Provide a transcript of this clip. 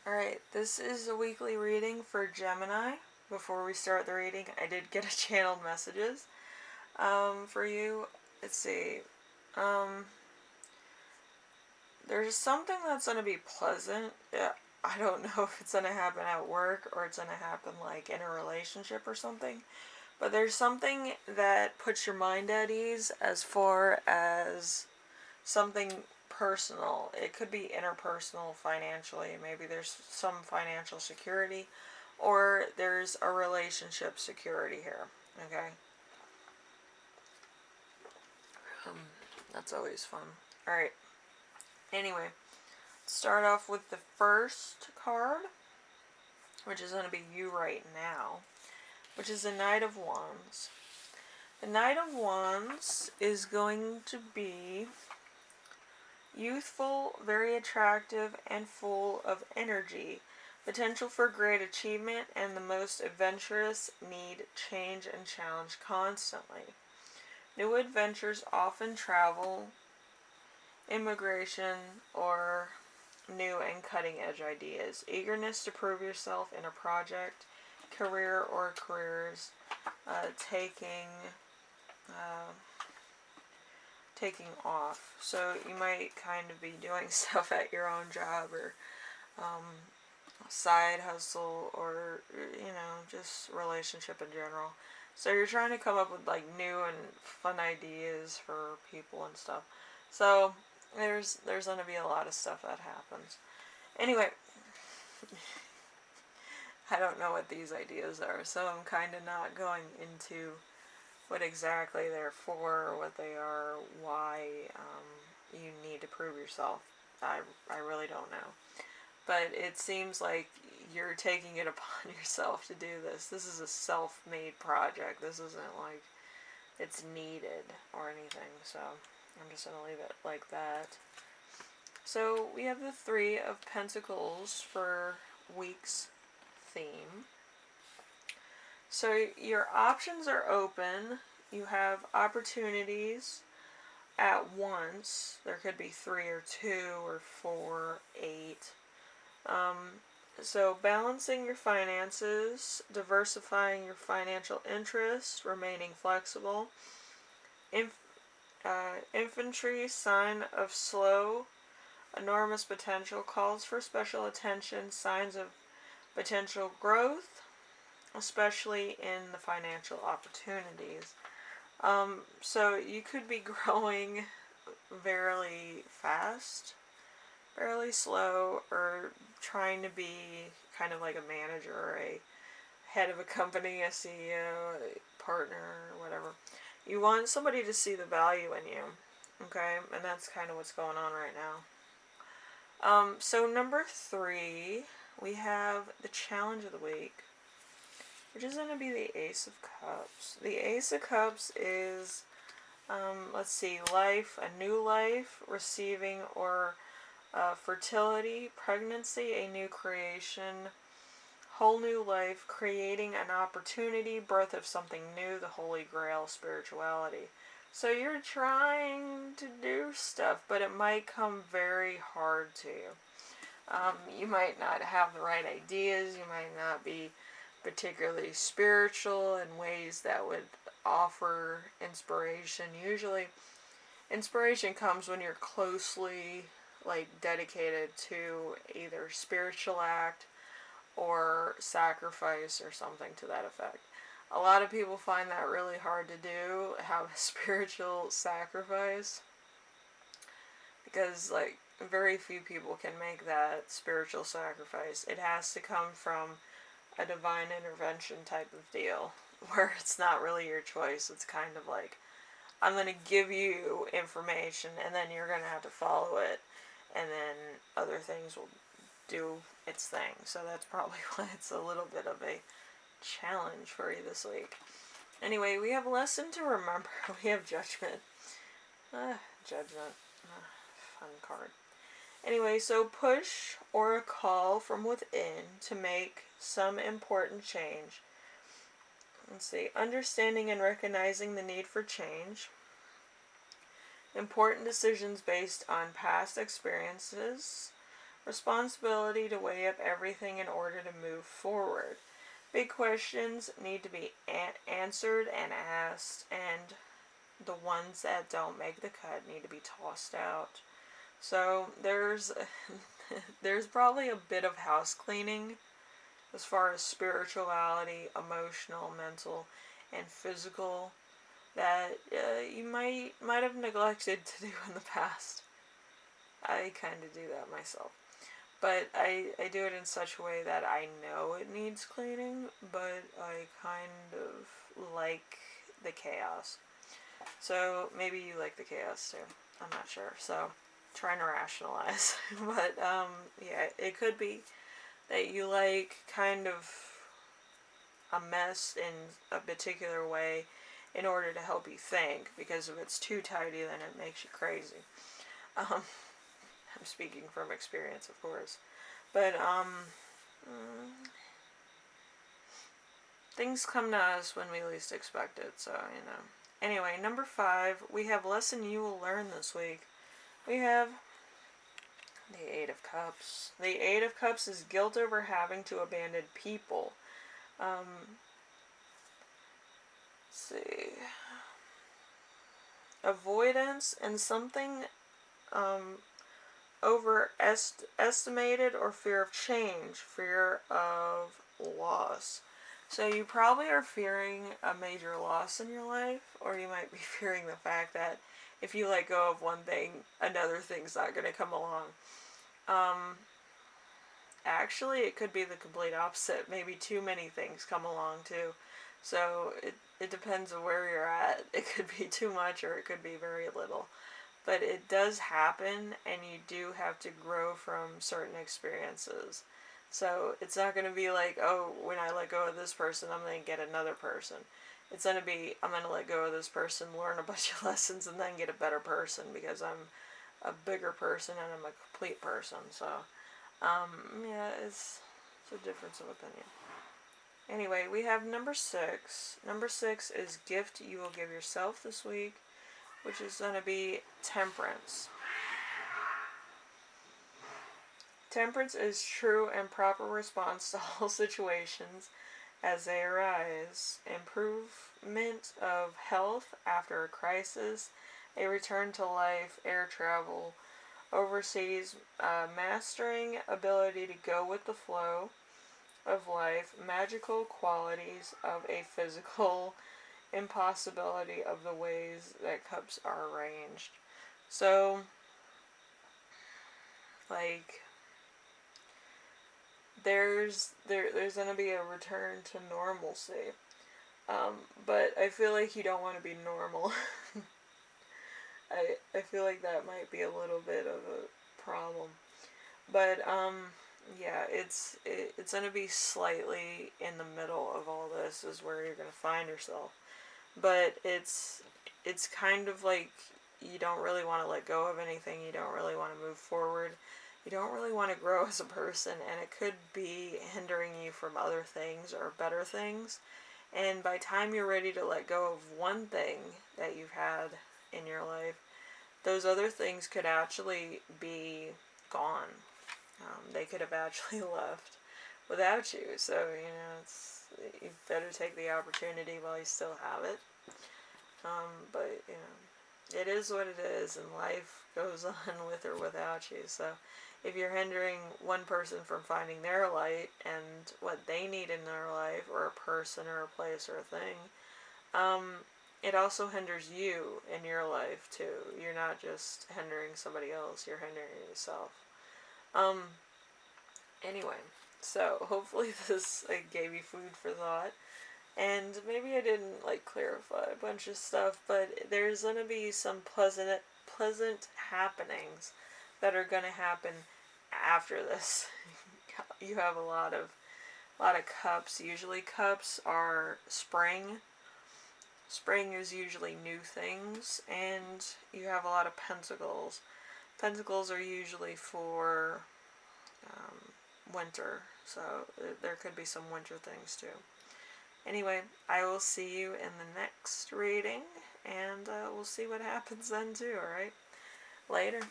Alright, this is a weekly reading for Gemini. Before we start the reading, I did get a channeled messages for you. Let's see. There's something that's going to be pleasant. Yeah, I don't know if it's going to happen at work or it's going to happen like in a relationship or something. But there's something that puts your mind at ease as far as something personal. It could be interpersonal, financially. Maybe there's some financial security, or there's a relationship security here. Okay. That's always fun. All right. Anyway, start off with the first card, which is going to be you right now, which is the Knight of Wands. The Knight of Wands is going to be youthful, very attractive, and full of energy. Potential for great achievement, and the most adventurous need change and challenge constantly. New adventures often travel, immigration, or new and cutting edge ideas. Eagerness to prove yourself in a project, career, or careers, taking off. So you might kind of be doing stuff at your own job, or side hustle, or just relationship in general. So you're trying to come up with like new and fun ideas for people and stuff. So there's going to be a lot of stuff that happens. Anyway, I don't know what these ideas are, so I'm kind of not going into what exactly they're for, or what they are, why you need to prove yourself. I really don't know. But it seems like you're taking it upon yourself to do this. This is a self-made project. This isn't like it's needed or anything. So I'm just going to leave it like that. So we have the Three of Pentacles for week's theme. So your options are open. You have opportunities at once. There could be 3 or 2 or 4, 8. So balancing your finances, diversifying your financial interests, remaining flexible. Infantry, sign of slow, enormous potential, calls for special attention, signs of potential growth, especially in the financial opportunities. So you could be growing very fast, fairly slow, or trying to be kind of like a manager, or a head of a company, a CEO, a partner, or whatever. You want somebody to see the value in you, okay? And that's kind of what's going on right now. So number 3, we have the challenge of the week, which is going to be the Ace of Cups. The Ace of Cups is, let's see, life, a new life, receiving, or fertility, pregnancy, a new creation, whole new life, creating an opportunity, birth of something new, the Holy Grail, spirituality. So you're trying to do stuff, but it might come very hard to you. You might not have the right ideas. You might not be particularly spiritual in ways that would offer inspiration. Usually, inspiration comes when you're closely dedicated to either spiritual act or sacrifice or something to that effect. A lot of people find that really hard to do, have a spiritual sacrifice, because very few people can make that spiritual sacrifice. It has to come from a divine intervention type of deal, where it's not really your choice. It's kind of like, I'm going to give you information, and then you're going to have to follow it, and then other things will do its thing. So that's probably why it's a little bit of a challenge for you this week. Anyway, we have lesson to remember. We have judgment. Judgment. Fun card. Anyway, so push or a call from within to make some important change. Let's see. Understanding and recognizing the need for change. Important decisions based on past experiences. responsibility to weigh up everything in order to move forward. Big questions need to be answered and asked, and the ones that don't make the cut need to be tossed out. So there's probably a bit of house cleaning as far as spirituality, emotional, mental, and physical that you might have neglected to do in the past. I kind of do that myself. But I do it in such a way that I know it needs cleaning, but I kind of like the chaos. So maybe you like the chaos too. I'm not sure. So trying to rationalize. But yeah, it could be that you like kind of a mess in a particular way in order to help you think, because if it's too tidy then it makes you crazy. I'm speaking from experience, of course. But things come to us when we least expect it, so Anyway, number 5, we have lesson you will learn this week. We have the 8 of Cups. The 8 of Cups is guilt over having to abandon people. Let's see. Avoidance and something overestimated, or fear of change, fear of loss. So you probably are fearing a major loss in your life, or you might be fearing the fact that if you let go of one thing, another thing's not going to come along. Actually, it could be the complete opposite. Maybe too many things come along too. So it depends on where you're at. It could be too much or it could be very little. But it does happen, and you do have to grow from certain experiences. So it's not going to be like, oh, when I let go of this person, I'm going to get another person. It's going to be, I'm going to let go of this person, learn a bunch of lessons, and then get a better person, because I'm a bigger person and I'm a complete person. So, yeah, it's a difference of opinion. Anyway, we have number 6. Number 6 is gift you will give yourself this week, which is going to be temperance. Temperance is true and proper response to all situations as they arise. Improvement of health after a crisis, a return to life, air travel, overseas, mastering ability to go with the flow of life, magical qualities of a physical impossibility of the ways that cups are arranged. So, like, there's gonna be a return to normalcy, but I feel like you don't want to be normal. I feel like that might be a little bit of a problem, but yeah, it's gonna be slightly in the middle of all this is where you're gonna find yourself. But it's kind of like you don't really want to let go of anything. You don't really want to move forward. You don't really want to grow as a person, and it could be hindering you from other things or better things. And by the time you're ready to let go of one thing that you've had in your life, those other things could actually be gone. They could have actually left without you. So, you better take the opportunity while you still have it. But, it is what it is, and life goes on with or without you. So, if you're hindering one person from finding their light and what they need in their life, or a person or a place or a thing, it also hinders you in your life too. You're not just hindering somebody else, you're hindering yourself. Anyway, so hopefully this gave you food for thought. And maybe I didn't clarify a bunch of stuff, but there's gonna be some pleasant happenings that are gonna happen after this. You have a lot of cups. Usually cups are spring. Spring is usually new things, and you have a lot of pentacles. Pentacles are usually for winter, so there could be some winter things too. Anyway, I will see you in the next reading, and we'll see what happens then too, alright? Later.